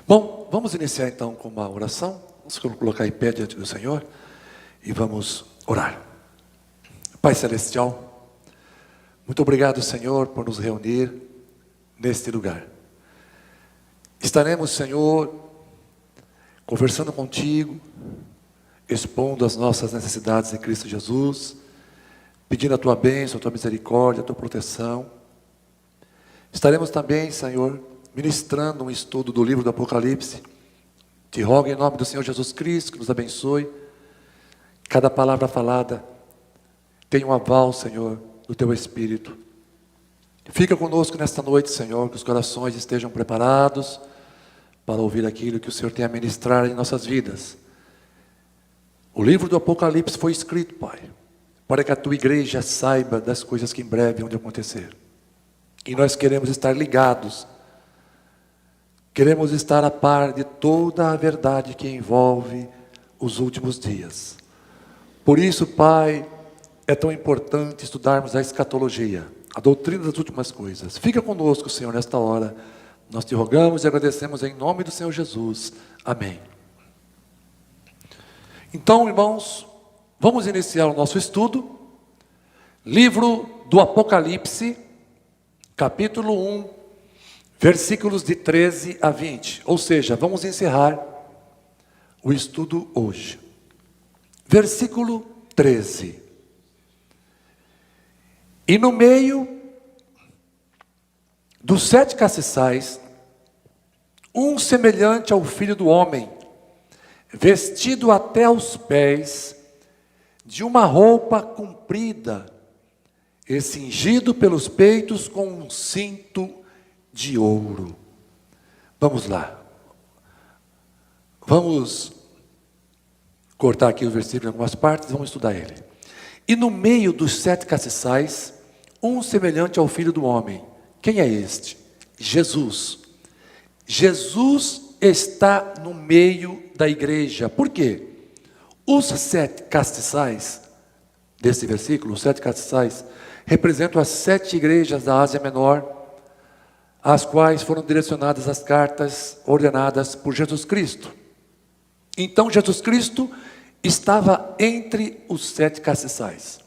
Bom, vamos iniciar então com uma oração. Vamos colocar em pé diante do Senhor e vamos orar. Pai Celestial, muito obrigado, Senhor, por nos reunir neste lugar. Estaremos, Senhor, conversando contigo, expondo as nossas necessidades em Cristo Jesus, pedindo a tua bênção, a tua misericórdia, a tua proteção. Estaremos também, Senhor, ministrando um estudo do livro do Apocalipse. Te rogo em nome do Senhor Jesus Cristo que nos abençoe. Cada palavra falada tem um aval, Senhor, do teu Espírito. Fica conosco nesta noite, Senhor, que os corações estejam preparados para ouvir aquilo que o Senhor tem a ministrar em nossas vidas. O livro do Apocalipse foi escrito, Pai, para que a tua igreja saiba das coisas que em breve vão acontecer. E nós queremos estar ligados, queremos estar a par de toda a verdade que envolve os últimos dias. Por isso, Pai, é tão importante estudarmos a escatologia, a doutrina das últimas coisas. Fica conosco, Senhor, nesta hora. Nós te rogamos e agradecemos em nome do Senhor Jesus. Amém. Então, irmãos, vamos iniciar o nosso estudo. Livro do Apocalipse, capítulo 1, versículos de 13 a 20. Ou seja, vamos encerrar o estudo hoje. Versículo 13. E no meio dos 7 castiçais, um semelhante ao Filho do Homem, vestido até aos pés, de uma roupa comprida, e cingido pelos peitos com um cinto de ouro. Vamos lá. Vamos cortar aqui o versículo em algumas partes, vamos estudar ele. E no meio dos 7 castiçais, um semelhante ao Filho do Homem. Quem é este? Jesus. Jesus está no meio da igreja. Por quê? Os 7 castiçais desse versículo, os 7 castiçais, representam as 7 igrejas da Ásia Menor, às quais foram direcionadas as cartas ordenadas por Jesus Cristo. Então Jesus Cristo estava entre os 7 castiçais.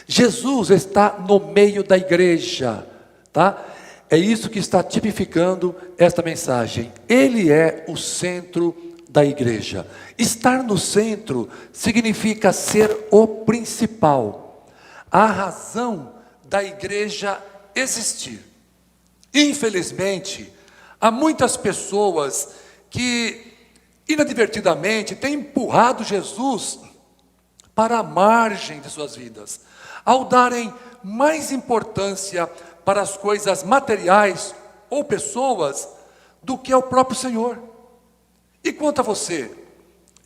Jesus está no meio da igreja, tá? É isso que está tipificando esta mensagem. Ele é o centro da igreja. Estar no centro significa ser o principal, a razão da igreja existir. Infelizmente, há muitas pessoas que inadvertidamente têm empurrado Jesus para a margem de suas vidas, ao darem mais importância para as coisas materiais ou pessoas do que ao próprio Senhor. E quanto a você,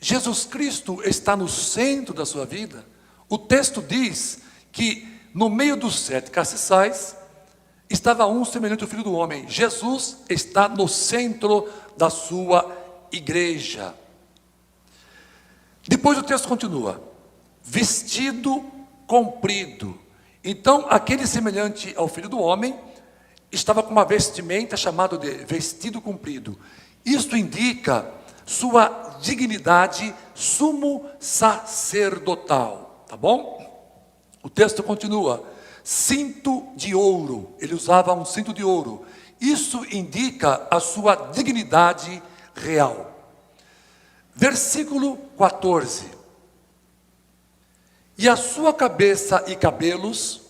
Jesus Cristo está no centro da sua vida? O texto diz que no meio dos 7 castiçais estava um semelhante ao Filho do Homem. Jesus está no centro da sua igreja. Depois o texto continua: vestido comprido. Então, aquele semelhante ao Filho do Homem estava com uma vestimenta chamada de vestido comprido. Isto indica sua dignidade sumo sacerdotal, tá bom? O texto continua: cinto de ouro. Ele usava um cinto de ouro. Isso indica a sua dignidade real. Versículo 14. E a sua cabeça e cabelos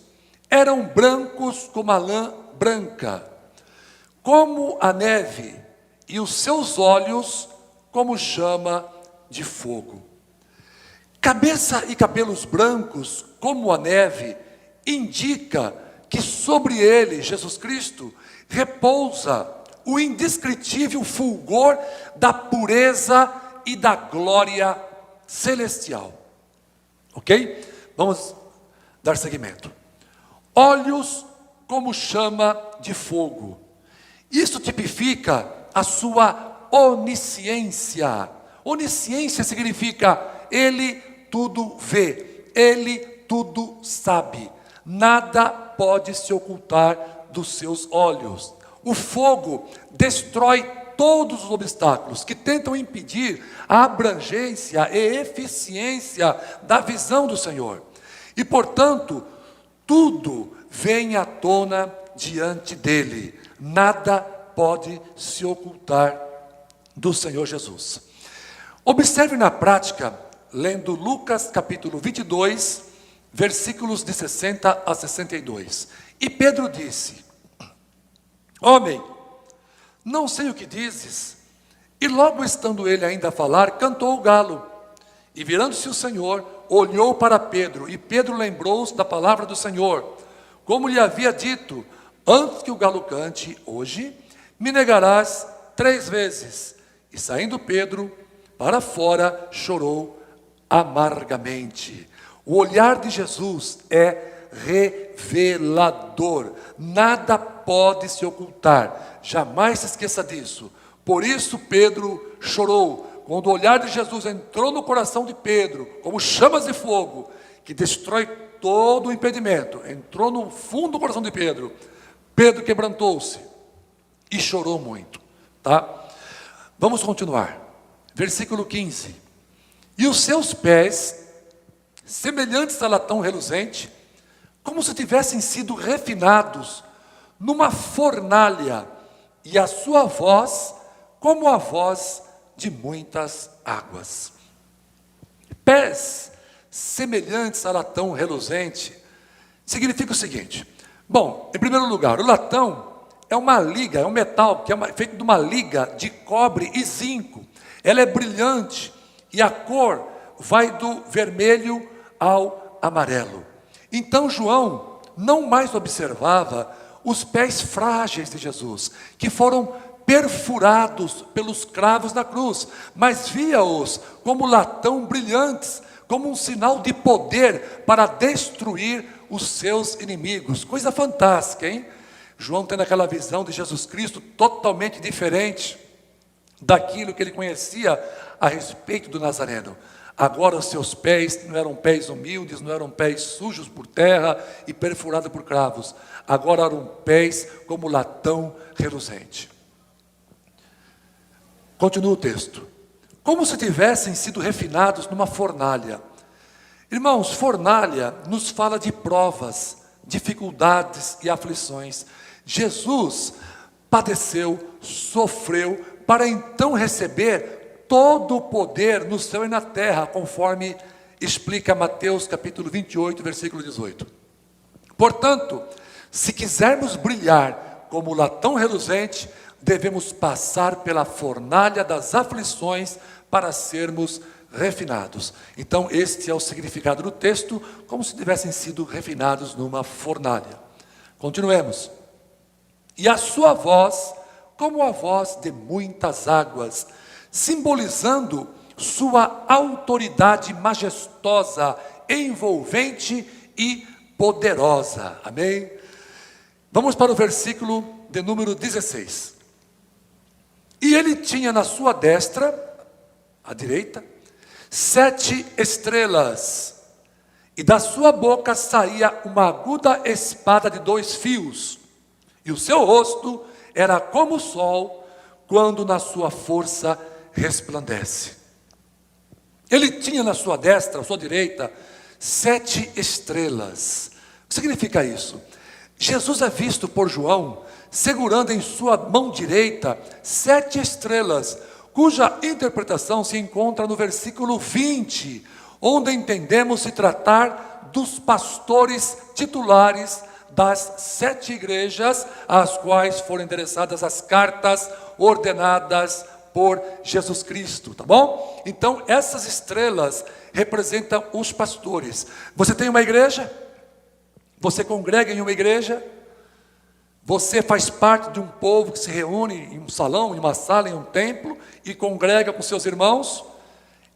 eram brancos como a lã branca, como a neve, e os seus olhos como chama de fogo. Cabeça e cabelos brancos como a neve indica que sobre ele, Jesus Cristo, repousa o indescritível fulgor da pureza e da glória celestial. Ok? Vamos dar seguimento. Olhos como chama de fogo. Isso tipifica a sua onisciência. Onisciência significa ele tudo vê, ele tudo sabe. Nada pode se ocultar dos seus olhos. O fogo destrói todos os obstáculos que tentam impedir a abrangência e eficiência da visão do Senhor. E, portanto, tudo vem à tona diante dele. Nada pode se ocultar do Senhor Jesus. Observe na prática, lendo Lucas capítulo 22, versículos de 60 a 62. E Pedro disse: Homem, não sei o que dizes. E logo estando ele ainda a falar, cantou o galo. E virando-se o Senhor, olhou para Pedro, e Pedro lembrou-se da palavra do Senhor, como lhe havia dito: antes que o galo cante, hoje me negarás 3 vezes. E saindo Pedro para fora, chorou amargamente. O olhar de Jesus é revelador. Nada pode se ocultar. Jamais se esqueça disso. Por isso Pedro chorou. Quando o olhar de Jesus entrou no coração de Pedro, como chamas de fogo, que destrói todo o impedimento, entrou no fundo do coração de Pedro, Pedro quebrantou-se e chorou muito. Tá? Vamos continuar. Versículo 15. E os seus pés, semelhantes a latão reluzente, como se tivessem sido refinados numa fornalha, e a sua voz como a voz de muitas águas. Pés semelhantes a latão reluzente significa o seguinte. Bom, em primeiro lugar, o latão é uma liga, é um metal que é feito de uma liga de cobre e zinco. Ela é brilhante e a cor vai do vermelho ao amarelo. Então João não mais observava os pés frágeis de Jesus, que foram perfurados pelos cravos da cruz, mas via-os como latão brilhantes, como um sinal de poder para destruir os seus inimigos. Coisa fantástica, hein? João tendo aquela visão de Jesus Cristo totalmente diferente daquilo que ele conhecia a respeito do Nazareno. Agora os seus pés não eram pés humildes, não eram pés sujos por terra e perfurados por cravos. Agora eram pés como latão reluzente. Continua o texto. Como se tivessem sido refinados numa fornalha. Irmãos, fornalha nos fala de provas, dificuldades e aflições. Jesus padeceu, sofreu, para então receber todo o poder no céu e na terra, conforme explica Mateus capítulo 28, versículo 18. Portanto, se quisermos brilhar como latão reluzente, devemos passar pela fornalha das aflições para sermos refinados. Então, este é o significado do texto, como se tivessem sido refinados numa fornalha. Continuemos. E a sua voz, como a voz de muitas águas, simbolizando sua autoridade majestosa, envolvente e poderosa. Amém? Vamos para o versículo de número 16. E ele tinha na sua destra, à direita, 7 estrelas, e da sua boca saía uma aguda espada de 2 fios, e o seu rosto era como o sol, quando na sua força resplandece. Ele tinha na sua destra, à sua direita, 7 estrelas. O que significa isso? Jesus é visto por João segurando em sua mão direita 7 estrelas, cuja interpretação se encontra no versículo 20, onde entendemos se tratar dos pastores titulares das 7 igrejas, às quais foram endereçadas as cartas ordenadas por Jesus Cristo, tá bom? Então, essas estrelas representam os pastores. Você tem uma igreja? Você congrega em uma igreja? Você faz parte de um povo que se reúne em um salão, em uma sala, em um templo e congrega com seus irmãos?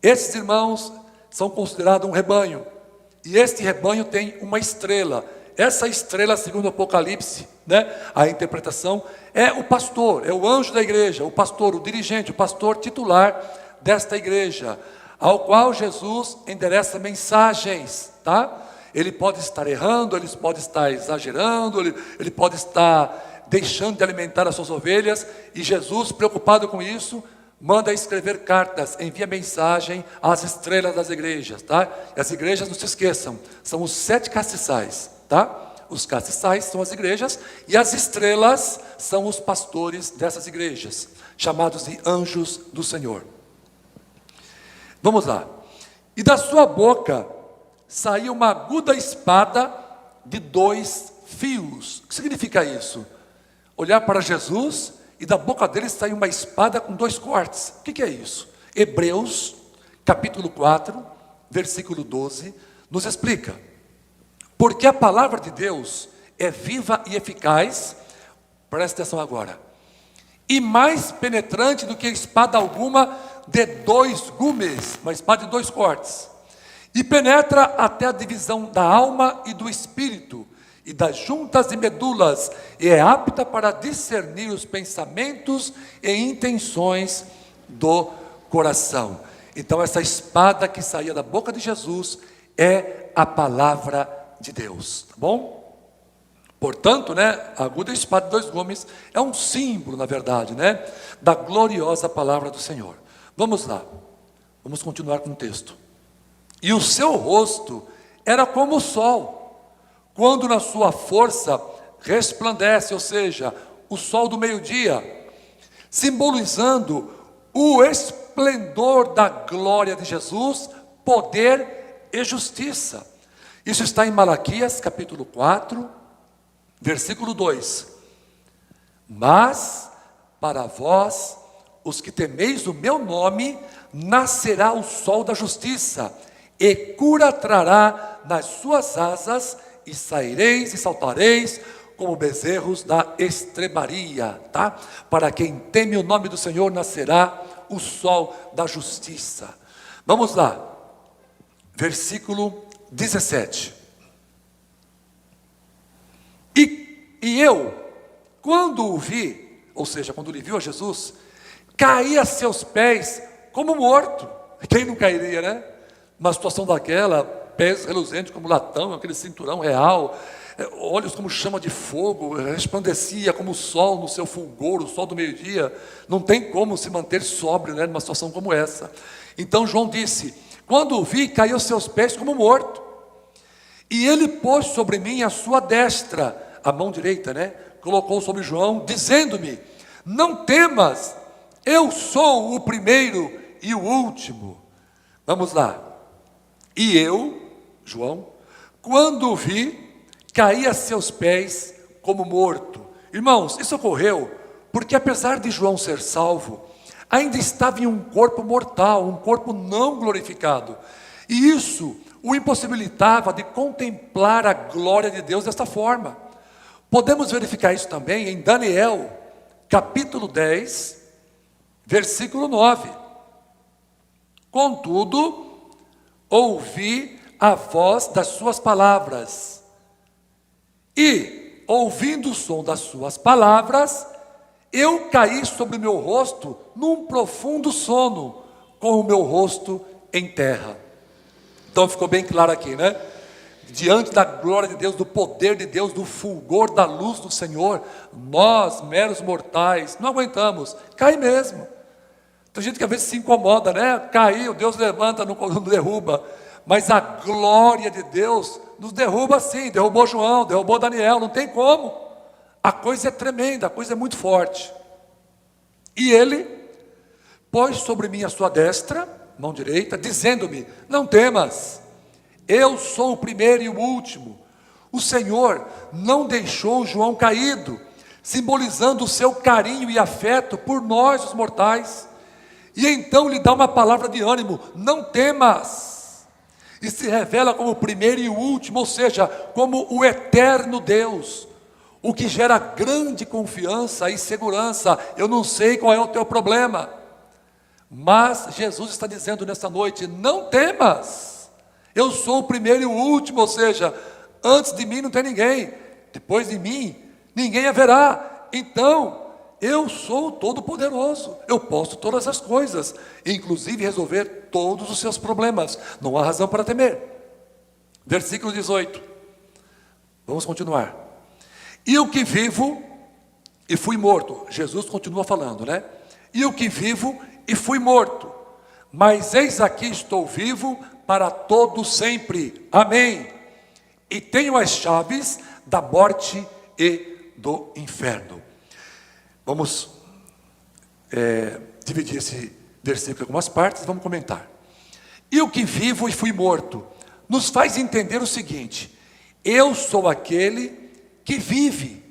Esses irmãos são considerados um rebanho. E este rebanho tem uma estrela. Essa estrela, segundo o Apocalipse, a interpretação, é o pastor, é o anjo da igreja, o pastor, o dirigente, o pastor titular desta igreja, ao qual Jesus endereça mensagens, tá? Ele pode estar errando, ele pode estar exagerando, ele pode estar deixando de alimentar as suas ovelhas, e Jesus, preocupado com isso, manda escrever cartas, envia mensagem às estrelas das igrejas, tá? E as igrejas, não se esqueçam, são os 7 castiçais, tá? Os castiçais são as igrejas, e as estrelas são os pastores dessas igrejas, chamados de anjos do Senhor. Vamos lá. E da sua boca saiu uma aguda espada de 2 fios. O que significa isso? Olhar para Jesus e da boca dele saiu uma espada com 2 cortes. O que é isso? Hebreus, capítulo 4, versículo 12, nos explica. Porque a palavra de Deus é viva e eficaz, presta atenção agora, e mais penetrante do que espada alguma de 2 gumes, uma espada de 2 cortes, e penetra até a divisão da alma e do espírito, e das juntas e medulas, e é apta para discernir os pensamentos e intenções do coração. Então essa espada que saía da boca de Jesus é a palavra de Deus, tá bom? Portanto, a aguda espada de 2 gumes é um símbolo, na verdade, da gloriosa palavra do Senhor. Vamos lá, vamos continuar com o texto. E o seu rosto era como o sol, quando na sua força resplandece, ou seja, o sol do meio-dia, simbolizando o esplendor da glória de Jesus, poder e justiça. Isso está em Malaquias, capítulo 4, versículo 2. Mas para vós, os que temeis o meu nome, nascerá o sol da justiça, e cura trará nas suas asas, e saireis e saltareis como bezerros da estrebaria, tá? Para quem teme o nome do Senhor, nascerá o sol da justiça. Vamos lá, versículo 17. E eu, quando o vi, ou seja, quando ele viu a Jesus, caí a seus pés como morto. Quem não cairia, Uma situação daquela, pés reluzentes como latão, aquele cinturão real, olhos como chama de fogo, resplandecia como o sol no seu fulgor, o sol do meio-dia. Não tem como se manter sóbrio, numa situação como essa. Então João disse, quando o vi, caí aos seus pés como morto. E ele pôs sobre mim a sua destra, a mão direita, colocou sobre João, dizendo-me, não temas, eu sou o primeiro e o último. Vamos lá. E eu, João, quando o vi, caí a seus pés como morto. Irmãos, isso ocorreu porque apesar de João ser salvo, ainda estava em um corpo mortal, um corpo não glorificado. E isso o impossibilitava de contemplar a glória de Deus desta forma. Podemos verificar isso também em Daniel, capítulo 10, versículo 9. Contudo, ouvi a voz das suas palavras, e, ouvindo o som das suas palavras, eu caí sobre o meu rosto num profundo sono, com o meu rosto em terra. Então ficou bem claro aqui, Diante da glória de Deus, do poder de Deus, do fulgor da luz do Senhor, nós, meros mortais, não aguentamos, cai mesmo. Tem gente que às vezes se incomoda, Caiu, Deus levanta, não derruba. Mas a glória de Deus nos derruba sim. Derrubou João, derrubou Daniel, não tem como. A coisa é tremenda, a coisa é muito forte. E ele pôs sobre mim a sua destra, mão direita, dizendo-me, não temas, eu sou o primeiro e o último. O Senhor não deixou João caído, simbolizando o seu carinho e afeto por nós, os mortais. E então lhe dá uma palavra de ânimo, não temas. E se revela como o primeiro e o último, ou seja, como o eterno Deus. O que gera grande confiança e segurança. Eu não sei qual é o teu problema, mas Jesus está dizendo nessa noite, não temas. Eu sou o primeiro e o último, ou seja, antes de mim não tem ninguém, depois de mim ninguém haverá. Então, eu sou o Todo-Poderoso, eu posso todas as coisas, inclusive resolver todos os seus problemas, não há razão para temer. Versículo 18, vamos continuar. E o que vivo e fui morto. Jesus continua falando, né? E o que vivo e fui morto. Mas eis aqui estou vivo para todo sempre. Amém. E tenho as chaves da morte e do inferno. Vamos dividir esse versículo em algumas partes, vamos comentar. E o que vivo e fui morto, nos faz entender o seguinte: eu sou aquele que vive,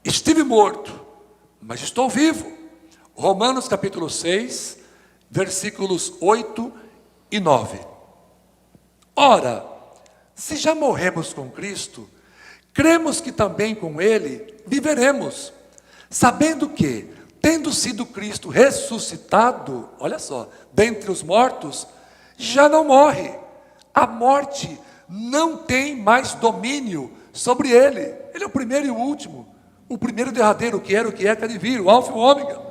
estive morto, mas estou vivo. Romanos capítulo 6, versículos 8 e 9. Ora, se já morremos com Cristo, cremos que também com Ele viveremos, sabendo que, tendo sido Cristo ressuscitado, olha só, dentre os mortos, já não morre. A morte não tem mais domínio sobre Ele. Ele é o primeiro e o último, o primeiro e derradeiro, o que era, o que é, que há de vir, o alfa e o ômega.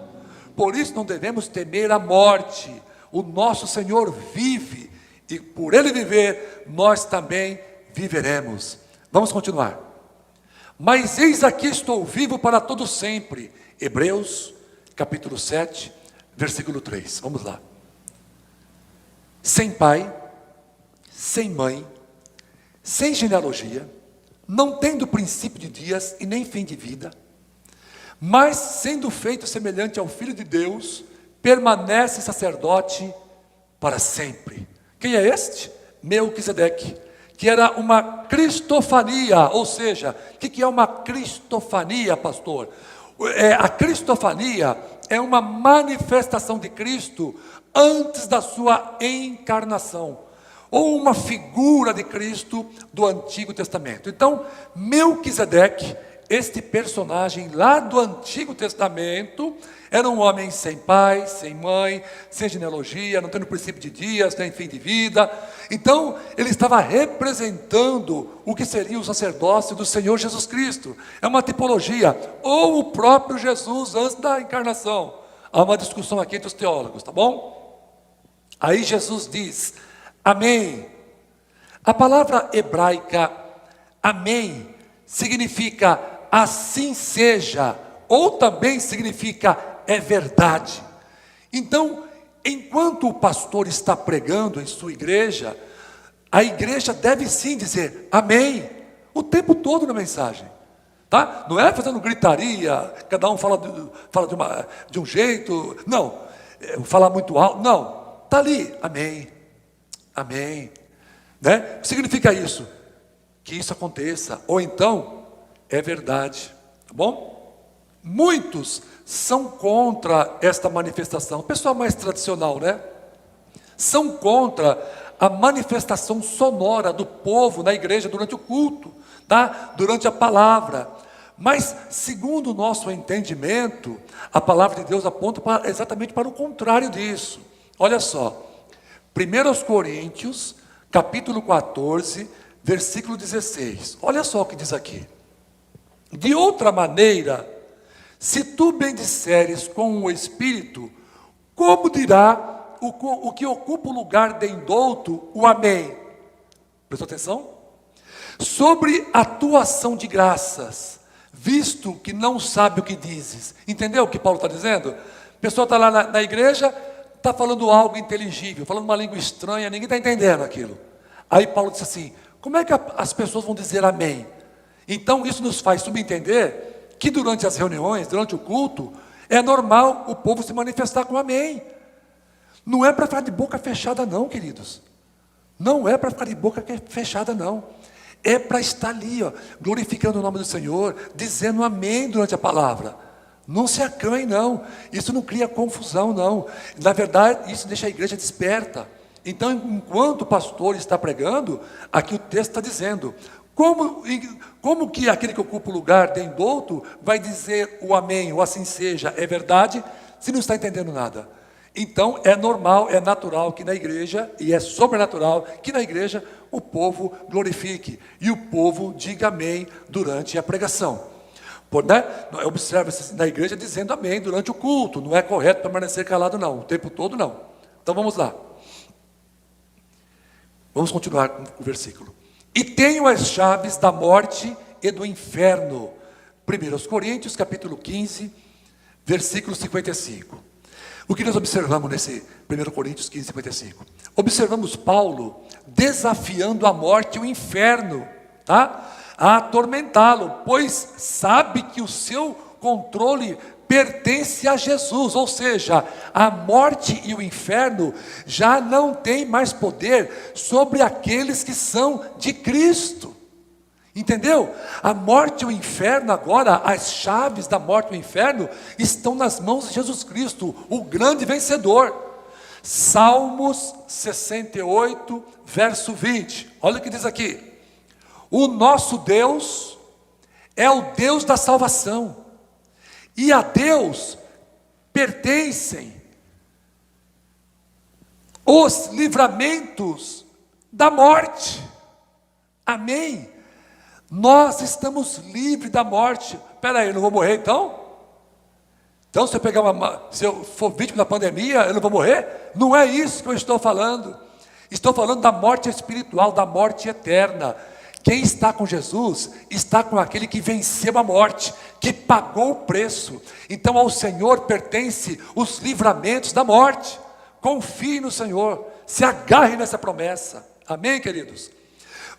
Por isso não devemos temer a morte. O nosso Senhor vive, e por Ele viver, nós também viveremos. Vamos continuar. Mas eis aqui estou vivo para todo sempre. Hebreus, capítulo 7, versículo 3. Vamos lá. Sem pai, sem mãe, sem genealogia, não tendo princípio de dias e nem fim de vida, mas sendo feito semelhante ao Filho de Deus, permanece sacerdote para sempre. Quem é este? Melquisedeque, que era uma cristofania. Ou seja, o que é uma cristofania, pastor? A cristofania é uma manifestação de Cristo antes da sua encarnação, ou uma figura de Cristo do Antigo Testamento. Então, Melquisedeque, este personagem lá do Antigo Testamento, era um homem sem pai, sem mãe, sem genealogia, não tendo princípio de dias, nem fim de vida. Então, ele estava representando o que seria o sacerdócio do Senhor Jesus Cristo. É uma tipologia, ou o próprio Jesus antes da encarnação. Há uma discussão aqui entre os teólogos, tá bom? Aí Jesus diz: amém. A palavra hebraica amém significa assim seja, ou também significa é verdade. Então, enquanto o pastor está pregando em sua igreja, a igreja deve sim dizer amém o tempo todo na mensagem, tá? Não é fazendo gritaria, cada um fala de um jeito, não, falar muito alto, não, está ali, amém, amém, né? O que significa isso? Que isso aconteça, ou então é verdade, tá bom? Muitos são contra esta manifestação, o pessoal mais tradicional, né? São contra a manifestação sonora do povo na igreja durante o culto, tá? Durante a palavra. Mas, segundo o nosso entendimento, a palavra de Deus aponta exatamente para o contrário disso. Olha só, 1 Coríntios, capítulo 14, versículo 16. Olha só o que diz aqui. De outra maneira, se tu bendisseres com o Espírito, como dirá o que ocupa o lugar de indouto, o amém? Prestou atenção? Sobre a tua ação de graças, visto que não sabe o que dizes. Entendeu o que Paulo está dizendo? A pessoa está lá na igreja, está falando algo inteligível, falando uma língua estranha, ninguém está entendendo aquilo. Aí Paulo disse assim: como é que as pessoas vão dizer amém? Então isso nos faz subentender que durante as reuniões, durante o culto, é normal o povo se manifestar com amém. Não é para ficar de boca fechada não, queridos. Não é para ficar de boca fechada não. É para estar ali, ó, glorificando o nome do Senhor, dizendo amém durante a palavra. Não se acanhe não, isso não cria confusão não. Na verdade, isso deixa a igreja desperta. Então, enquanto o pastor está pregando, aqui o texto está dizendo: como que aquele que ocupa o lugar de indouto vai dizer o amém, ou assim seja, é verdade, se não está entendendo nada? Então é normal, é natural que na igreja, e é sobrenatural que na igreja o povo glorifique, e o povo diga amém durante a pregação. Né? Observa-se na igreja dizendo amém durante o culto, não é correto permanecer calado não, o tempo todo não. Então vamos lá. Vamos continuar com o versículo. E tenho as chaves da morte e do inferno. 1 Coríntios, capítulo 15, versículo 55. O que nós observamos nesse 1 Coríntios 15, 55? Observamos Paulo desafiando a morte e o inferno, tá? A atormentá-lo, pois sabe que o seu controle pertence a Jesus, ou seja, a morte e o inferno já não têm mais poder sobre aqueles que são de Cristo. Entendeu? A morte e o inferno agora, as chaves da morte e o inferno estão nas mãos de Jesus Cristo, o grande vencedor. Salmos 68, verso 20. Olha o que diz aqui. O nosso Deus é o Deus da salvação, e a Deus pertencem os livramentos da morte. Amém? Nós estamos livres da morte. Espera aí, eu não vou morrer então? Então se eu for vítima da pandemia, eu não vou morrer? Não é isso que eu estou falando. Estou falando da morte espiritual, da morte eterna. Quem está com Jesus, está com aquele que venceu a morte, que pagou o preço. Então ao Senhor pertence os livramentos da morte. Confie no Senhor, se agarre nessa promessa. Amém, queridos?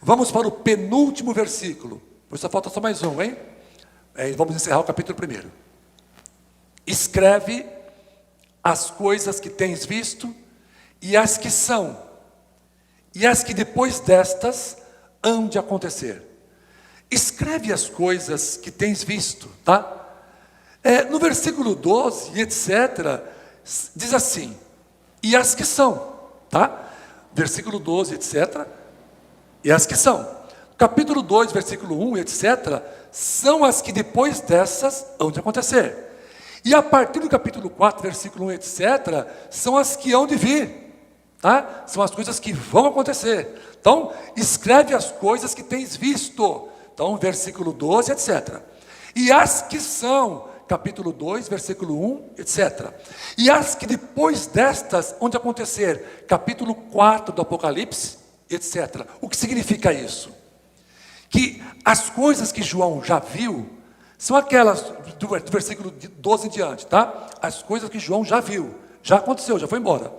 Vamos para o penúltimo versículo. Pois só falta só mais um, hein? Vamos encerrar o capítulo 1. Escreve as coisas que tens visto, e as que são, e as que depois destas hão de acontecer. Escreve as coisas que tens visto, tá? No versículo 12, etc., diz assim, e as que são, tá? Versículo 12, etc., e as que são. Capítulo 2, versículo 1, etc., são as que depois dessas hão de acontecer. E a partir do capítulo 4, versículo 1, etc., são as que hão de vir. Tá? São as coisas que vão acontecer. Então, escreve as coisas que tens visto. Então, versículo 12, etc. E as que são, capítulo 2, versículo 1, etc. E as que depois destas hão de acontecer, capítulo 4 do Apocalipse, etc. O que significa isso? Que as coisas que João já viu, são aquelas do versículo 12 em diante, tá? As coisas que João já viu, já aconteceu, já foi embora.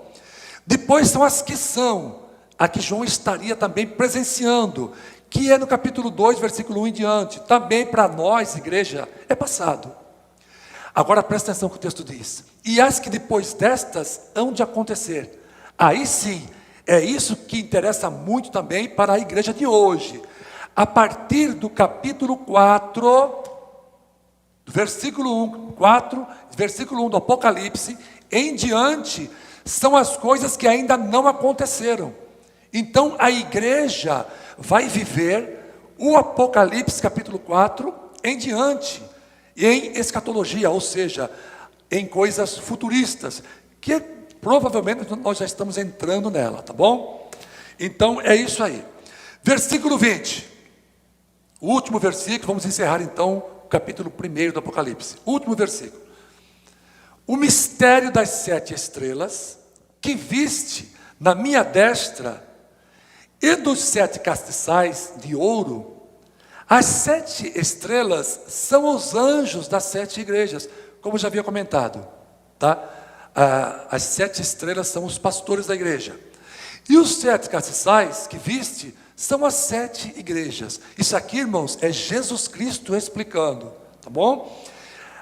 Depois são as que são, a que João estaria também presenciando, que é no capítulo 2, versículo 1 em diante. Também para nós, igreja, é passado. Agora presta atenção no que o texto diz. E as que depois destas hão de acontecer. Aí sim, é isso que interessa muito também para a igreja de hoje. A partir do capítulo 4, versículo 1 do Apocalipse, em diante, são as coisas que ainda não aconteceram. Então a igreja vai viver o Apocalipse capítulo 4 em diante, em escatologia, ou seja, em coisas futuristas, que provavelmente nós já estamos entrando nela, tá bom? Então é isso aí. Versículo 20, o último versículo, vamos encerrar então o capítulo 1 do Apocalipse. Último versículo. O mistério das 7 estrelas, que viste na minha destra, e dos 7 castiçais de ouro. As 7 estrelas são os anjos das 7 igrejas, como já havia comentado, tá? As 7 estrelas são os pastores da igreja. E os 7 castiçais que viste são as 7 igrejas. Isso aqui, irmãos, é Jesus Cristo explicando, tá bom?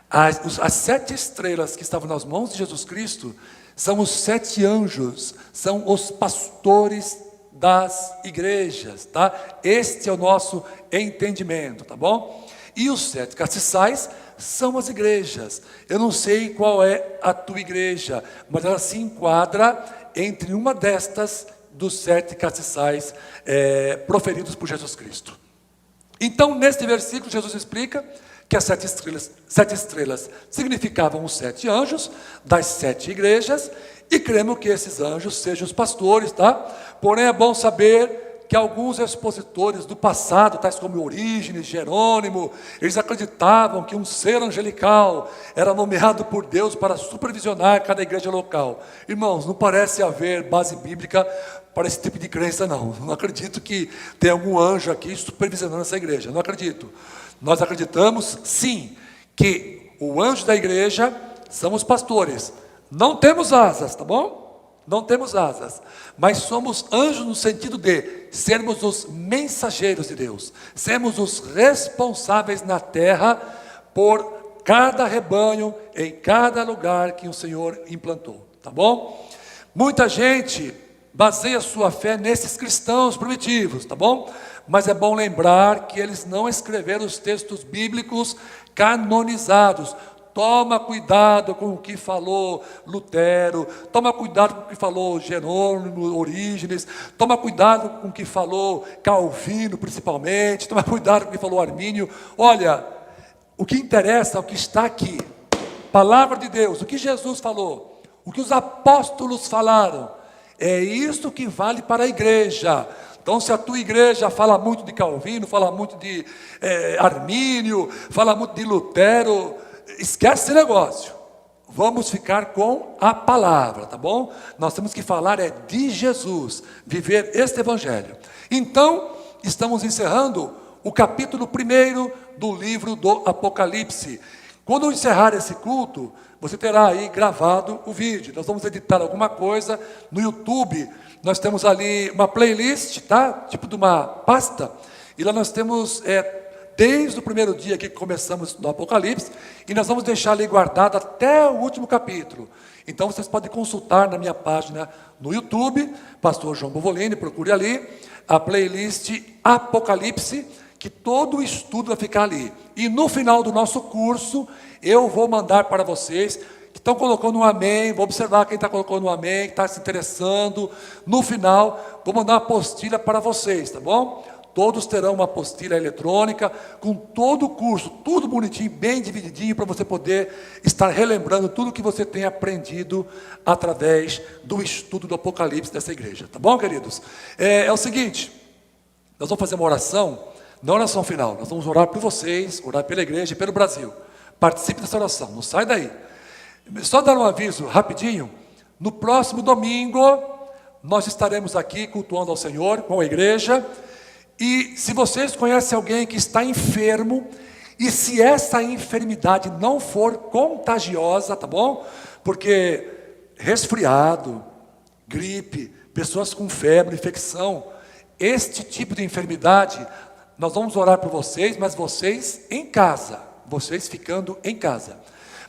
As 7 estrelas que estavam nas mãos de Jesus Cristo são os 7 anjos, são os pastores das igrejas, tá? Este é o nosso entendimento, tá bom? E os 7 castiçais são as igrejas. Eu não sei qual é a tua igreja, mas ela se enquadra entre uma destas dos 7 castiçais proferidos por Jesus Cristo. Então, neste versículo, Jesus explica que as 7 estrelas significavam os 7 anjos das 7 igrejas, e cremos que esses anjos sejam os pastores, tá? Porém, é bom saber que alguns expositores do passado, tais como Orígenes, Jerônimo, eles acreditavam que um ser angelical era nomeado por Deus para supervisionar cada igreja local. Irmãos, não parece haver base bíblica para esse tipo de crença, não. Não acredito que tenha algum anjo aqui supervisionando essa igreja, não acredito. Nós acreditamos, sim, que o anjo da igreja são os pastores. Não temos asas, tá bom? Não temos asas, mas somos anjos no sentido de sermos os mensageiros de Deus, sermos os responsáveis na terra por cada rebanho, em cada lugar que o Senhor implantou, tá bom? Muita gente baseia sua fé nesses cristãos primitivos, tá bom? Mas é bom lembrar que eles não escreveram os textos bíblicos canonizados. Toma cuidado com o que falou Lutero, toma cuidado com o que falou Jerônimo, Orígenes, toma cuidado com o que falou Calvino principalmente, toma cuidado com o que falou Armínio. Olha, o que interessa é o que está aqui, palavra de Deus, o que Jesus falou, o que os apóstolos falaram, é isso que vale para a igreja. Então, se a tua igreja fala muito de Calvino, fala muito de Armínio, fala muito de Lutero, esquece esse negócio. Vamos ficar com a palavra, tá bom? Nós temos que falar de Jesus, viver este evangelho. Então, estamos encerrando o capítulo 1 do livro do Apocalipse. Quando eu encerrar esse culto, você terá aí gravado o vídeo. Nós vamos editar alguma coisa no YouTube. Nós temos ali uma playlist, tá? Tipo de uma pasta. E lá nós temos desde o primeiro dia que começamos no Apocalipse, e nós vamos deixar ali guardado até o último capítulo. Então vocês podem consultar na minha página no YouTube, Pastor João Bovolini, procure ali, a playlist Apocalipse, que todo o estudo vai ficar ali. E no final do nosso curso, eu vou mandar para vocês, que estão colocando um amém, vou observar quem está colocando um amém, que está se interessando. No final, vou mandar uma apostila para vocês, tá bom? Todos terão uma apostila eletrônica, com todo o curso, tudo bonitinho, bem divididinho, para você poder estar relembrando tudo que você tem aprendido através do estudo do Apocalipse dessa igreja. Tá bom, queridos? É o seguinte, nós vamos fazer uma oração, na oração final, nós vamos orar por vocês, orar pela igreja e pelo Brasil. Participe dessa oração, não sai daí. Só dar um aviso rapidinho, no próximo domingo, nós estaremos aqui cultuando ao Senhor com a igreja. E se vocês conhecem alguém que está enfermo, e se essa enfermidade não for contagiosa, tá bom? Porque resfriado, gripe, pessoas com febre, infecção, este tipo de enfermidade, nós vamos orar por vocês, mas vocês em casa, vocês ficando em casa.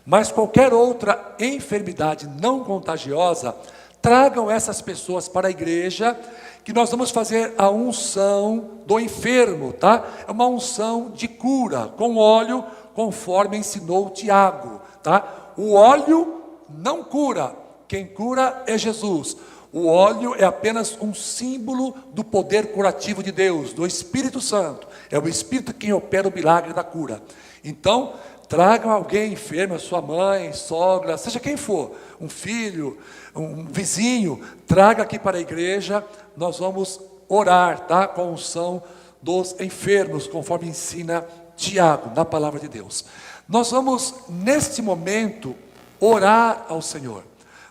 Mas qualquer outra enfermidade não contagiosa, tragam essas pessoas para a igreja, que nós vamos fazer a unção do enfermo, tá? É uma unção de cura, com óleo, conforme ensinou Tiago, tá? O óleo não cura, quem cura é Jesus. O óleo é apenas um símbolo do poder curativo de Deus, do Espírito Santo. É o Espírito quem opera o milagre da cura. Então, tragam alguém enfermo, a sua mãe, sogra, seja quem for, um filho, um vizinho, traga aqui para a igreja, nós vamos orar, tá? Com a unção dos enfermos, conforme ensina Tiago, na palavra de Deus. Nós vamos, neste momento, orar ao Senhor.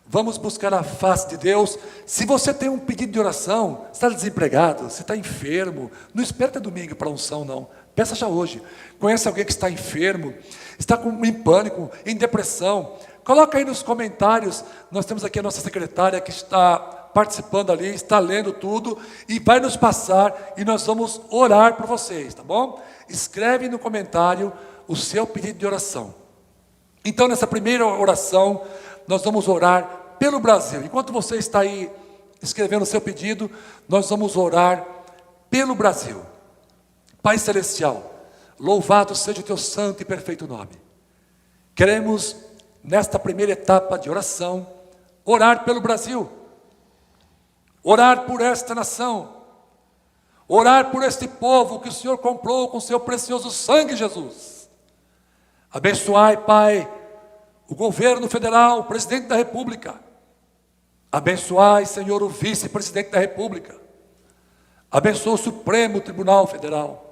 Vamos buscar a face de Deus. Se você tem um pedido de oração, está desempregado, você está enfermo, não espere até domingo para a unção, não. Peça já hoje. Conhece alguém que está enfermo, está em pânico, em depressão? Coloca aí nos comentários. Nós temos aqui a nossa secretária que está participando ali, está lendo tudo e vai nos passar e nós vamos orar por vocês, tá bom? Escreve no comentário o seu pedido de oração. Então, nessa primeira oração, nós vamos orar pelo Brasil. Enquanto você está aí escrevendo o seu pedido, nós vamos orar pelo Brasil. Pai Celestial, louvado seja o teu santo e perfeito nome. Queremos, nesta primeira etapa de oração, orar pelo Brasil, orar por esta nação, orar por este povo que o Senhor comprou com seu precioso sangue, Jesus. Abençoai, Pai, o governo federal, o presidente da República. Abençoai, Senhor, o vice-presidente da República. Abençoa o Supremo Tribunal Federal.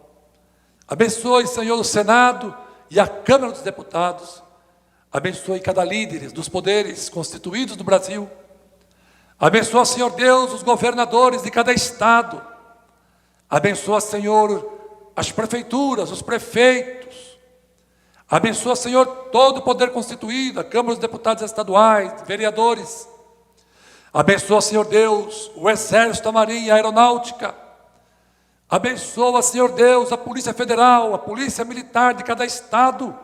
Abençoe, Senhor, o Senado e a Câmara dos Deputados. Abençoe cada líder dos poderes constituídos do Brasil. Abençoa, Senhor Deus, os governadores de cada estado. Abençoa, Senhor, as prefeituras, os prefeitos. Abençoa, Senhor, todo o poder constituído, a Câmara dos Deputados Estaduais, vereadores. Abençoa, Senhor Deus, o Exército, a Marinha, a Aeronáutica. Abençoa, Senhor Deus, a Polícia Federal, a Polícia Militar de cada estado.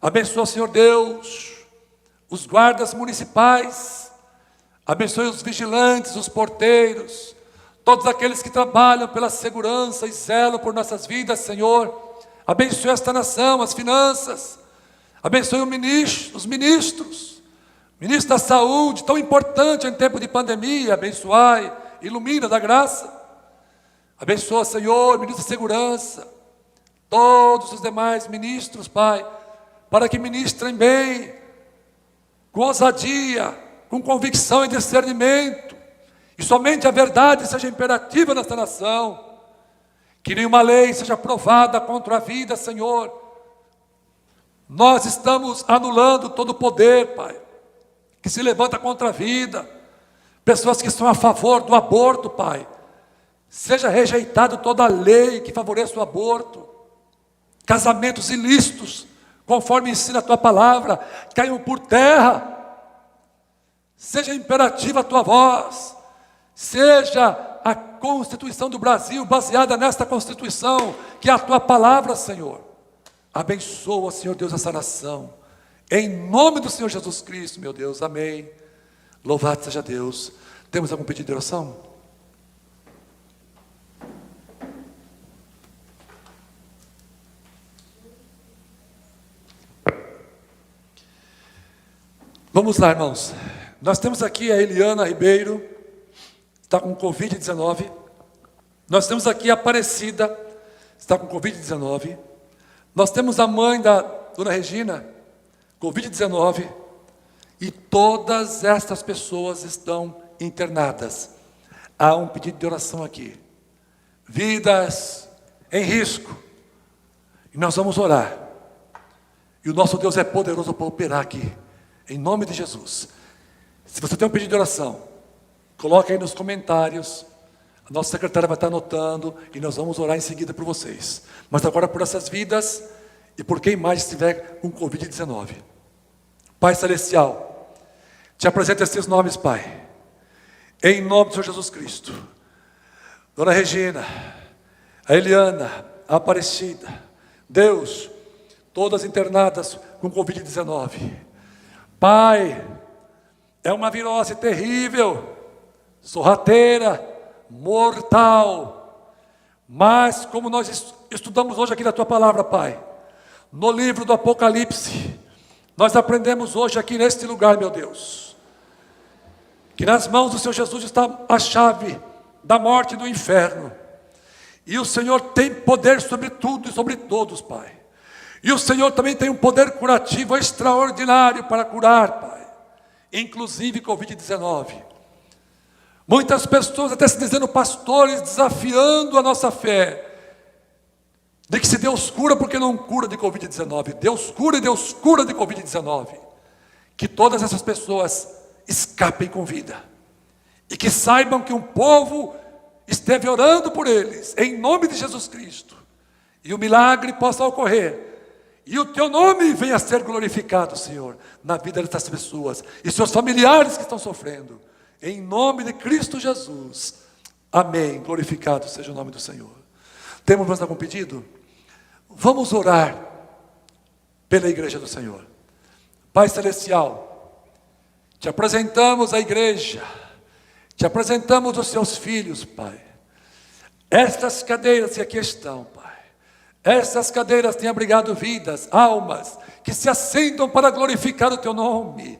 Abençoa, Senhor Deus, os guardas municipais. Abençoe os vigilantes, os porteiros, todos aqueles que trabalham pela segurança e zelam por nossas vidas, Senhor. Abençoe esta nação, as finanças. Abençoe os ministros. Ministro da Saúde, tão importante em tempo de pandemia. Abençoai, ilumina da graça. Abençoa, Senhor, ministro da Segurança. Todos os demais ministros, Pai, para que ministrem bem, com ousadia, com convicção e discernimento. E somente a verdade seja imperativa nesta nação. Que nenhuma lei seja aprovada contra a vida, Senhor. Nós estamos anulando todo o poder, Pai, que se levanta contra a vida. Pessoas que estão a favor do aborto, Pai. Seja rejeitado toda a lei que favoreça o aborto. Casamentos ilícitos, conforme ensina a Tua palavra, caiam por terra. Seja imperativa a Tua voz. Seja a Constituição do Brasil baseada nesta Constituição, que é a Tua palavra, Senhor. Abençoa, Senhor Deus, essa nação. Em nome do Senhor Jesus Cristo, meu Deus. Amém. Louvado seja Deus. Temos algum pedido de oração? Vamos lá, irmãos. Nós temos aqui a Eliana Ribeiro, está com Covid-19. Nós temos aqui a Aparecida, está com Covid-19. Nós temos a mãe da Dona Regina, Covid-19. E todas estas pessoas estão internadas. Há um pedido de oração aqui. Vidas em risco. E nós vamos orar. E o nosso Deus é poderoso para operar aqui. Em nome de Jesus. Se você tem um pedido de oração, coloque aí nos comentários. A nossa secretária vai estar anotando e nós vamos orar em seguida por vocês. Mas agora por essas vidas e por quem mais estiver com Covid-19. Pai Celestial, te apresento esses nomes, Pai. Em nome do Senhor Jesus Cristo. Dona Regina, a Eliana, a Aparecida. Deus, todas internadas com Covid-19. Pai, é uma virose terrível, sorrateira, mortal. Mas como nós estudamos hoje aqui na Tua palavra, Pai, no livro do Apocalipse, nós aprendemos hoje aqui neste lugar, meu Deus, que nas mãos do Senhor Jesus está a chave da morte e do inferno. E o Senhor tem poder sobre tudo e sobre todos, Pai. E o Senhor também tem um poder curativo extraordinário para curar, Pai. Inclusive Covid-19. Muitas pessoas até se dizendo pastores, desafiando a nossa fé. De que se Deus cura, porque não cura de Covid-19? Deus cura e Deus cura de Covid-19. Que todas essas pessoas escapem com vida. E que saibam que um povo esteve orando por eles, em nome de Jesus Cristo. E o milagre possa ocorrer. E o Teu nome venha a ser glorificado, Senhor, na vida dessas pessoas. E seus familiares que estão sofrendo. Em nome de Cristo Jesus. Amém. Glorificado seja o nome do Senhor. Temos mais algum pedido? Vamos orar pela igreja do Senhor. Pai Celestial, te apresentamos a igreja, te apresentamos os seus filhos, Pai. Estas cadeiras que aqui estão, Pai, essas cadeiras têm abrigado vidas, almas, que se assentam para glorificar o Teu nome,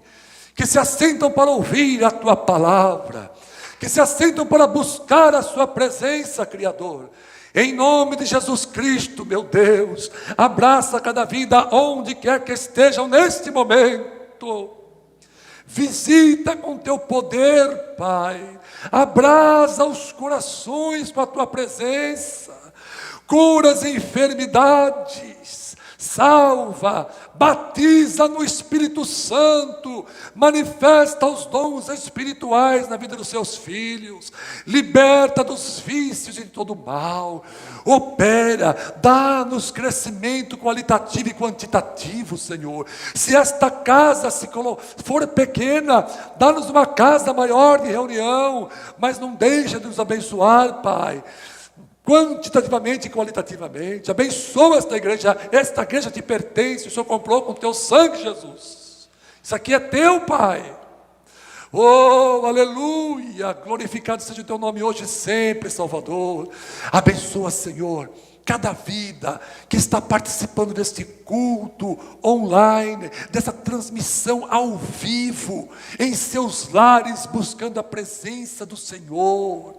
que se assentam para ouvir a Tua palavra, que se assentam para buscar a Sua presença, Criador. Em nome de Jesus Cristo, meu Deus, abraça cada vida onde quer que estejam neste momento. Visita com Teu poder, Pai. Abrasa os corações com a Tua presença. Cura as enfermidades. salva, batiza no Espírito Santo, manifesta os dons espirituais na vida dos seus filhos, liberta dos vícios e de todo mal, opera, dá-nos crescimento qualitativo e quantitativo, Senhor. Se esta casa for pequena, dá-nos uma casa maior de reunião, mas não deixa de nos abençoar, Pai, quantitativamente e qualitativamente. Abençoa esta igreja te pertence, o Senhor comprou com teu sangue, Jesus. Isso aqui é teu, Pai. Oh, aleluia, glorificado seja o teu nome hoje e sempre, Salvador. Abençoa, Senhor, cada vida que está participando deste culto online, dessa transmissão ao vivo, em seus lares, buscando a presença do Senhor.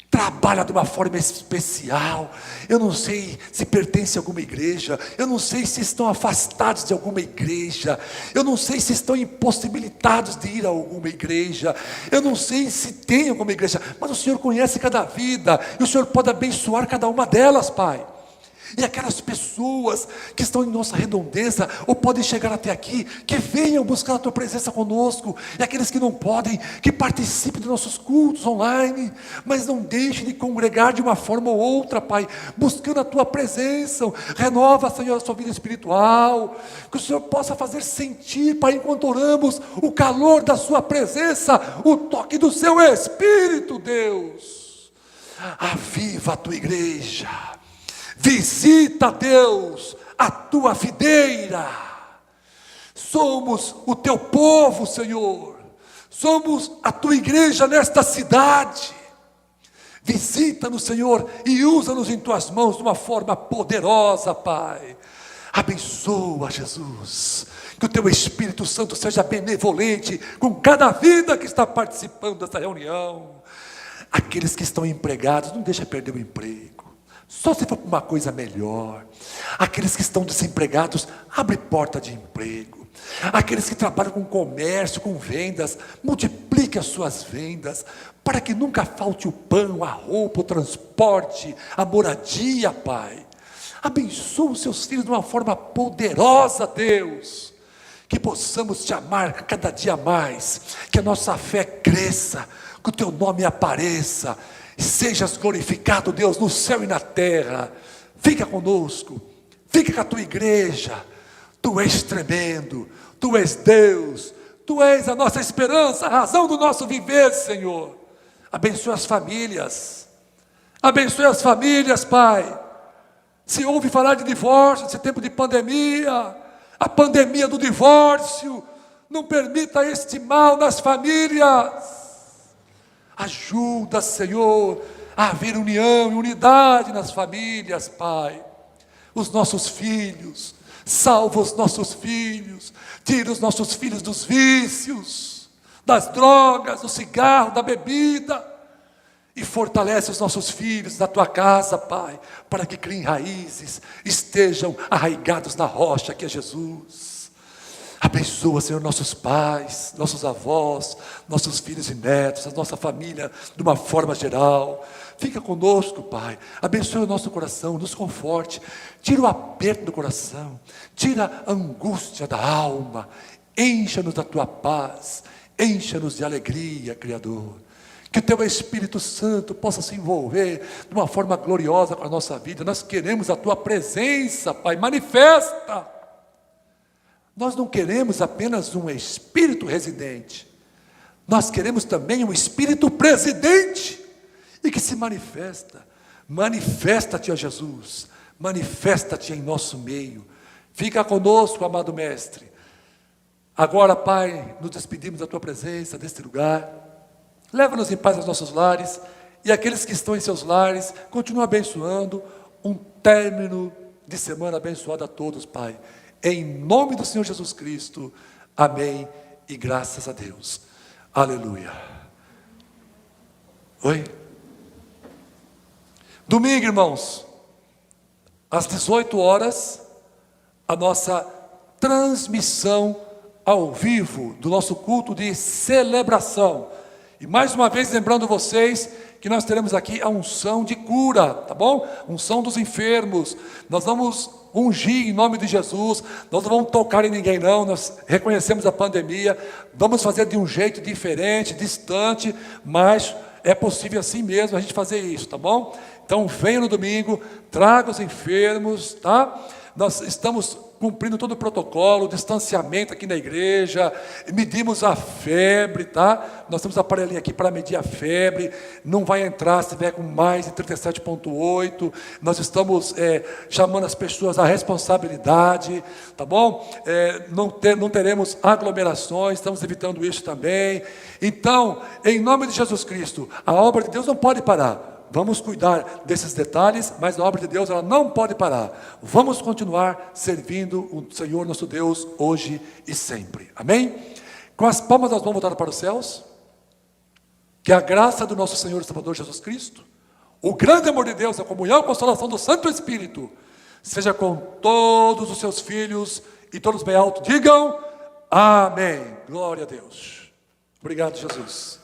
Trabalha de uma forma especial. Eu não sei se pertence a alguma igreja, eu não sei se estão afastados de alguma igreja, eu não sei se estão impossibilitados de ir a alguma igreja, eu não sei se tem alguma igreja, mas o Senhor conhece cada vida, e o Senhor pode abençoar cada uma delas, Pai. E aquelas pessoas que estão em nossa redondeza, ou podem chegar até aqui, que venham buscar a tua presença conosco, e aqueles que não podem, que participem dos nossos cultos online, mas não deixem de congregar de uma forma ou outra, Pai, buscando a tua presença. Renova, Senhor, a sua vida espiritual, que o Senhor possa fazer sentir, Pai, enquanto oramos, o calor da sua presença, o toque do seu Espírito, Deus. Aviva a tua igreja. Visita, Deus, a tua videira. Somos o teu povo, Senhor. Somos a tua igreja nesta cidade. Visita-nos, Senhor, e usa-nos em tuas mãos de uma forma poderosa, Pai. Abençoa, Jesus. Que o teu Espírito Santo seja benevolente com cada vida que está participando dessa reunião. Aqueles que estão empregados, não deixa perder o emprego. Só se for para uma coisa melhor. Aqueles que estão desempregados, abre porta de emprego. Aqueles que trabalham com comércio, com vendas, multiplique as suas vendas, para que nunca falte o pão, a roupa, o transporte, a moradia, Pai. Abençoa os seus filhos de uma forma poderosa, Deus. Que possamos te amar cada dia mais, que a nossa fé cresça, que o teu nome apareça, sejas glorificado, Deus, no céu e na terra. Fica conosco, fica com a tua igreja. Tu és tremendo, tu és Deus, tu és a nossa esperança, a razão do nosso viver, Senhor. Abençoa as famílias, Pai. Se ouve falar de divórcio, nesse tempo de pandemia, a pandemia do divórcio, não permita este mal nas famílias. Ajuda, Senhor, a haver união e unidade nas famílias, Pai. Os nossos filhos, salva os nossos filhos, tira os nossos filhos dos vícios, das drogas, do cigarro, da bebida, e fortalece os nossos filhos na tua casa, Pai, para que criem raízes, estejam arraigados na rocha que é Jesus. Abençoa, Senhor, nossos pais, nossos avós, nossos filhos e netos, a nossa família de uma forma geral. Fica conosco, Pai. Abençoa o nosso coração, nos conforte. Tira o aperto do coração, tira a angústia da alma. Encha-nos da tua paz, encha-nos de alegria, Criador. Que o teu Espírito Santo possa se envolver de uma forma gloriosa com a nossa vida. Nós queremos a tua presença, Pai, manifesta. Nós não queremos apenas um Espírito residente, nós queremos também um Espírito presidente, e que se manifesta. Manifesta-te, ó Jesus, manifesta-te em nosso meio. Fica conosco, amado Mestre. Agora, Pai, nos despedimos da tua presença, deste lugar. Leva-nos em paz aos nossos lares, e aqueles que estão em seus lares, continua abençoando. Um término de semana abençoado a todos, Pai. Em nome do Senhor Jesus Cristo, amém, e graças a Deus, aleluia. Oi? Domingo, irmãos, às 18 horas, a nossa transmissão ao vivo do nosso culto de celebração. E mais uma vez lembrando vocês que nós teremos aqui a unção de cura, tá bom? Unção dos enfermos. Nós vamos ungir em nome de Jesus. Nós não vamos tocar em ninguém não, nós reconhecemos a pandemia, vamos fazer de um jeito diferente, distante, mas é possível assim mesmo a gente fazer isso, tá bom? Então venha no domingo, traga os enfermos, tá? Nós estamos cumprindo todo o protocolo, distanciamento aqui na igreja, medimos a febre, tá? Nós temos aparelhinho aqui para medir a febre, não vai entrar se tiver com mais de 37,8, nós estamos chamando as pessoas à responsabilidade, tá bom? Não teremos aglomerações, estamos evitando isso também. Então, em nome de Jesus Cristo, a obra de Deus não pode parar. Vamos cuidar desses detalhes, mas a obra de Deus ela não pode parar. Vamos continuar servindo o Senhor nosso Deus hoje e sempre. Amém? Com as palmas das mãos voltadas para os céus, que a graça do nosso Senhor e Salvador Jesus Cristo, o grande amor de Deus, a comunhão e a consolação do Santo Espírito, seja com todos os seus filhos e todos bem alto. Digam amém. Glória a Deus. Obrigado, Jesus.